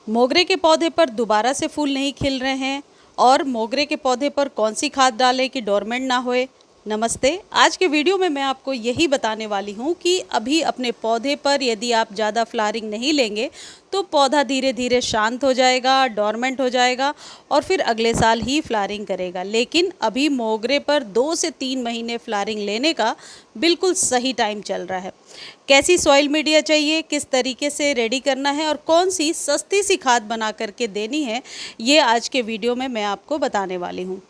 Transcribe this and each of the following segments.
मोगरे के पौधे पर दोबारा से फूल नहीं खिल रहे हैं और मोगरे के पौधे पर कौन सी खाद डालें कि डोरमेंट ना होए। नमस्ते। आज के वीडियो में मैं आपको यही बताने वाली हूँ कि अभी अपने पौधे पर यदि आप ज़्यादा फ्लावरिंग नहीं लेंगे तो पौधा धीरे धीरे शांत हो जाएगा, डोरमेंट हो जाएगा और फिर अगले साल ही फ्लावरिंग करेगा। लेकिन अभी मोगरे पर 2 से 3 महीने फ्लावरिंग लेने का बिल्कुल सही टाइम चल रहा है। कैसी सॉइल मीडिया चाहिए, किस तरीके से रेडी करना है और कौन सी सस्ती सी खाद बना करके देनी है, ये आज के वीडियो में मैं आपको बताने वाली हूँ।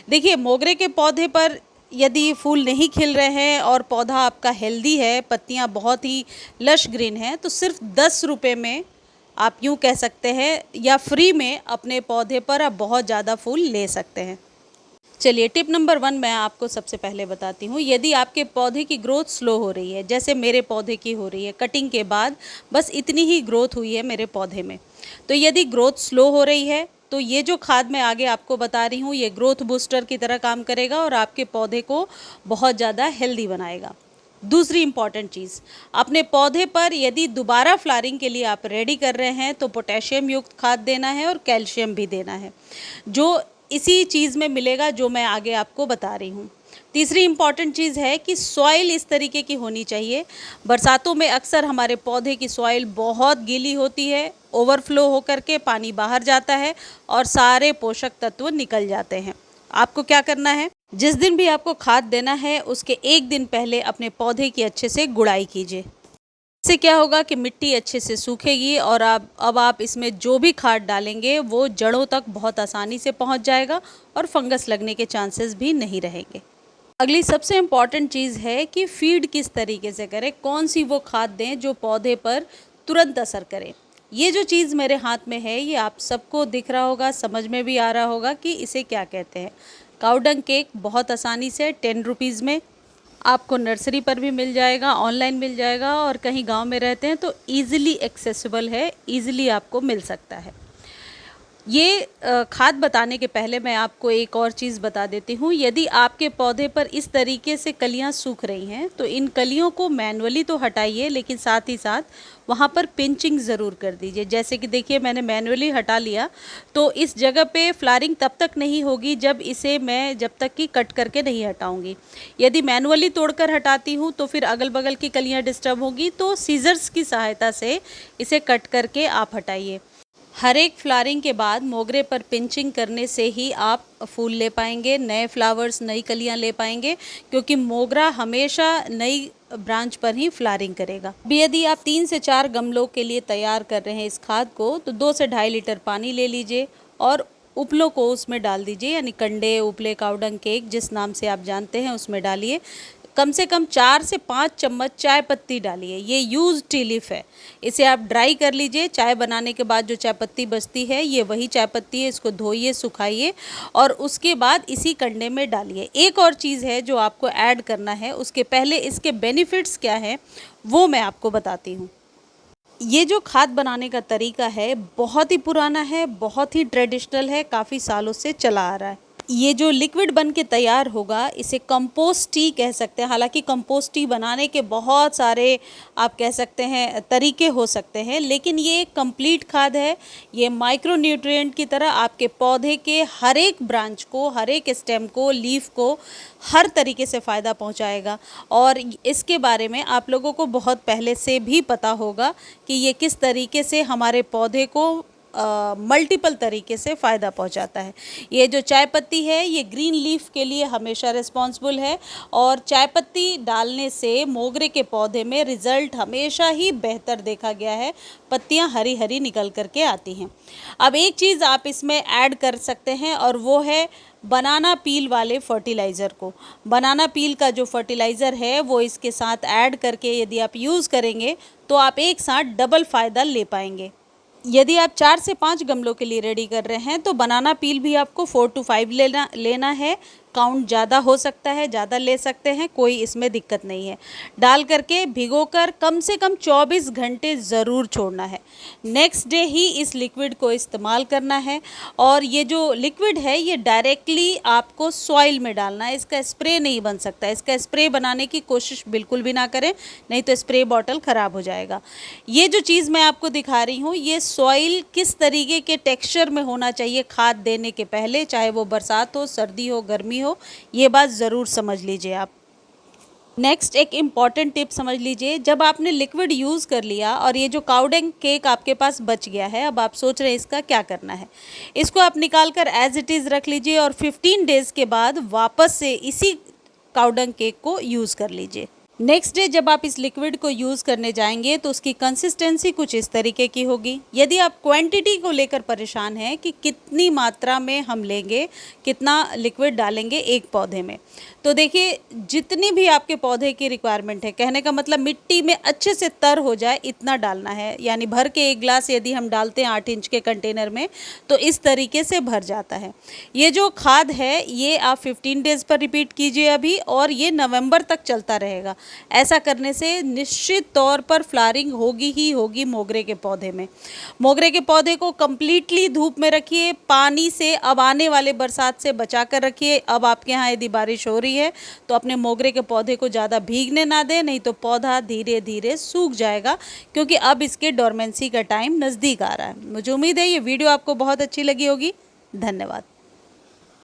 देखिए, मोगरे के पौधे पर यदि फूल नहीं खिल रहे हैं और पौधा आपका हेल्दी है, पत्तियां बहुत ही लश ग्रीन हैं, तो सिर्फ 10 रुपये में आप यूँ कह सकते हैं या फ्री में अपने पौधे पर आप बहुत ज़्यादा फूल ले सकते हैं। चलिए, टिप नंबर 1 मैं आपको सबसे पहले बताती हूँ। यदि आपके पौधे की ग्रोथ स्लो हो रही है, जैसे मेरे पौधे की हो रही है, कटिंग के बाद बस इतनी ही ग्रोथ हुई है मेरे पौधे में, तो यदि ग्रोथ स्लो हो रही है तो ये जो खाद मैं आगे आपको बता रही हूँ ये ग्रोथ बूस्टर की तरह काम करेगा और आपके पौधे को बहुत ज़्यादा हेल्दी बनाएगा। दूसरी इम्पॉर्टेंट चीज़, अपने पौधे पर यदि दोबारा फ्लावरिंग के लिए आप रेडी कर रहे हैं तो पोटेशियम युक्त खाद देना है और कैल्शियम भी देना है, जो इसी चीज़ में मिलेगा जो मैं आगे आपको बता रही हूँ। तीसरी इम्पॉर्टेंट चीज़ है कि सॉइल इस तरीके की होनी चाहिए। बरसातों में अक्सर हमारे पौधे की सॉइल बहुत गीली होती है, ओवरफ्लो होकर के पानी बाहर जाता है और सारे पोषक तत्व निकल जाते हैं। आपको क्या करना है, जिस दिन भी आपको खाद देना है उसके एक दिन पहले अपने पौधे की अच्छे से गुड़ाई कीजिए। इससे क्या होगा कि मिट्टी अच्छे से सूखेगी और अब आप इसमें जो भी खाद डालेंगे वो जड़ों तक बहुत आसानी से पहुंच जाएगा और फंगस लगने के चांसेस भी नहीं रहेंगे। अगली सबसे इम्पॉर्टेंट चीज़ है कि फीड किस तरीके से करें, कौन सी वो खाद दें जो पौधे पर तुरंत असर करे। ये जो चीज़ मेरे हाथ में है ये आप सबको दिख रहा होगा, समझ में भी आ रहा होगा कि इसे क्या कहते हैं। काउडंग केक बहुत आसानी से 10 रुपीज़ में आपको नर्सरी पर भी मिल जाएगा, ऑनलाइन मिल जाएगा और कहीं गांव में रहते हैं तो ईज़िली एक्सेसिबल है, ईज़िली आपको मिल सकता है। ये खाद बताने के पहले मैं आपको एक और चीज़ बता देती हूँ। यदि आपके पौधे पर इस तरीके से कलियाँ सूख रही हैं तो इन कलियों को मैनुअली तो हटाइए, लेकिन साथ ही साथ वहाँ पर पिंचिंग ज़रूर कर दीजिए। जैसे कि देखिए, मैंने मैनुअली हटा लिया तो इस जगह पे फ्लावरिंग तब तक नहीं होगी जब तक कि कट करके नहीं हटाऊँगी। यदि मैनुअली तोड़कर हटाती हूँ तो फिर अगल बगल की कलियाँ डिस्टर्ब होगी, तो सीजर्स की सहायता से इसे कट करके आप हटाइए। हर एक फ्लावरिंग के बाद मोगरे पर पिंचिंग करने से ही आप फूल ले पाएंगे, नए फ्लावर्स, नई कलियां ले पाएंगे, क्योंकि मोगरा हमेशा नई ब्रांच पर ही फ्लावरिंग करेगा। भी यदि आप 3 से 4 गमलों के लिए तैयार कर रहे हैं इस खाद को, तो 2 से 2.5 लीटर पानी ले लीजिए और उपलों को उसमें डाल दीजिए, यानी कंडे, उपले, काउडंग केक जिस नाम से आप जानते हैं उसमें डालिए। कम से कम 4 से 5 चम्मच चाय पत्ती डालिए। ये यूज टी लीफ है, इसे आप ड्राई कर लीजिए। चाय बनाने के बाद जो चाय पत्ती बचती है ये वही चाय पत्ती है, इसको धोइए, सुखाइए और उसके बाद इसी कंडे में डालिए। एक और चीज़ है जो आपको ऐड करना है, उसके पहले इसके बेनिफिट्स क्या हैं वो मैं आपको बताती हूँ। ये जो खाद बनाने का तरीका है बहुत ही पुराना है, बहुत ही ट्रेडिशनल है, काफ़ी सालों से चला आ रहा है। ये जो लिक्विड बन के तैयार होगा इसे कंपोस्ट टी कह सकते हैं। हालांकि कंपोस्ट टी बनाने के बहुत सारे आप कह सकते हैं तरीके हो सकते हैं, लेकिन ये एक कंप्लीट खाद है। ये माइक्रो न्यूट्रिएंट की तरह आपके पौधे के हर एक ब्रांच को, हर एक स्टेम को, लीफ को हर तरीके से फ़ायदा पहुंचाएगा। और इसके बारे में आप लोगों को बहुत पहले से भी पता होगा कि ये किस तरीके से हमारे पौधे को मल्टीपल तरीके से फ़ायदा पहुंचाता है। ये जो चाय पत्ती है ये ग्रीन लीफ के लिए हमेशा रिस्पॉन्सिबल है और चाय पत्ती डालने से मोगरे के पौधे में रिज़ल्ट हमेशा ही बेहतर देखा गया है, पत्तियां हरी हरी निकल करके आती हैं। अब एक चीज़ आप इसमें ऐड कर सकते हैं और वो है बनाना पील वाले फर्टिलाइज़र को। बनाना पील का जो फर्टिलाइज़र है वो इसके साथ ऐड करके यदि आप यूज़ करेंगे तो आप एक साथ डबल फ़ायदा ले पाएंगे। यदि आप 4 से 5 गमलों के लिए रेडी कर रहे हैं तो बनाना पील भी आपको 4 to 5 लेना है। काउंट ज़्यादा हो सकता है, ज़्यादा ले सकते हैं, कोई इसमें दिक्कत नहीं है। डाल करके भिगोकर कम से कम 24 घंटे ज़रूर छोड़ना है। नेक्स्ट डे ही इस लिक्विड को इस्तेमाल करना है। और ये जो लिक्विड है ये डायरेक्टली आपको सॉइल में डालना है, इसका स्प्रे नहीं बन सकता। इसका स्प्रे बनाने की कोशिश बिल्कुल भी ना करें, नहीं तो स्प्रे बॉटल ख़राब हो जाएगा। ये जो चीज़ मैं आपको दिखा रही हूँ, ये सॉइल किस तरीके के टेक्सचर में होना चाहिए खाद देने के पहले, चाहे वो बरसात हो, सर्दी हो, गर्मी हो, ये बात ज़रूर समझ लीजिए आप। नेक्स्ट एक इम्पॉर्टेंट टिप समझ लीजिए, जब आपने लिक्विड यूज़ कर लिया और ये जो काउडंग केक आपके पास बच गया है, अब आप सोच रहे हैं इसका क्या करना है। इसको आप निकाल कर एज इट इज़ रख लीजिए और 15 डेज़ के बाद वापस से इसी काउडंग केक को यूज़ कर लीजिए। नेक्स्ट डे जब आप इस लिक्विड को यूज़ करने जाएंगे तो उसकी कंसिस्टेंसी कुछ इस तरीके की होगी। यदि आप क्वांटिटी को लेकर परेशान हैं कि कितनी मात्रा में हम लेंगे, कितना लिक्विड डालेंगे एक पौधे में, तो देखिए जितनी भी आपके पौधे की रिक्वायरमेंट है, कहने का मतलब मिट्टी में अच्छे से तर हो जाए इतना डालना है। यानी भर के 1 ग्लास यदि हम डालते हैं 8 इंच के कंटेनर में तो इस तरीके से भर जाता है। ये जो खाद है ये आप 15 डेज़ पर रिपीट कीजिए अभी, और ये नवंबर तक चलता रहेगा। ऐसा करने से निश्चित तौर पर फ्लावरिंग होगी ही होगी मोगरे के पौधे में। मोगरे के पौधे को कम्प्लीटली धूप में रखिए, पानी से अब आने वाले बरसात से बचा कर रखिए। अब आपके यहाँ यदि बारिश हो रही है तो अपने मोगरे के पौधे को ज़्यादा भीगने ना दें, नहीं तो पौधा धीरे धीरे सूख जाएगा, क्योंकि अब इसके डोरमेंसी का टाइम नज़दीक आ रहा है। मुझे उम्मीद है ये वीडियो आपको बहुत अच्छी लगी होगी। धन्यवाद।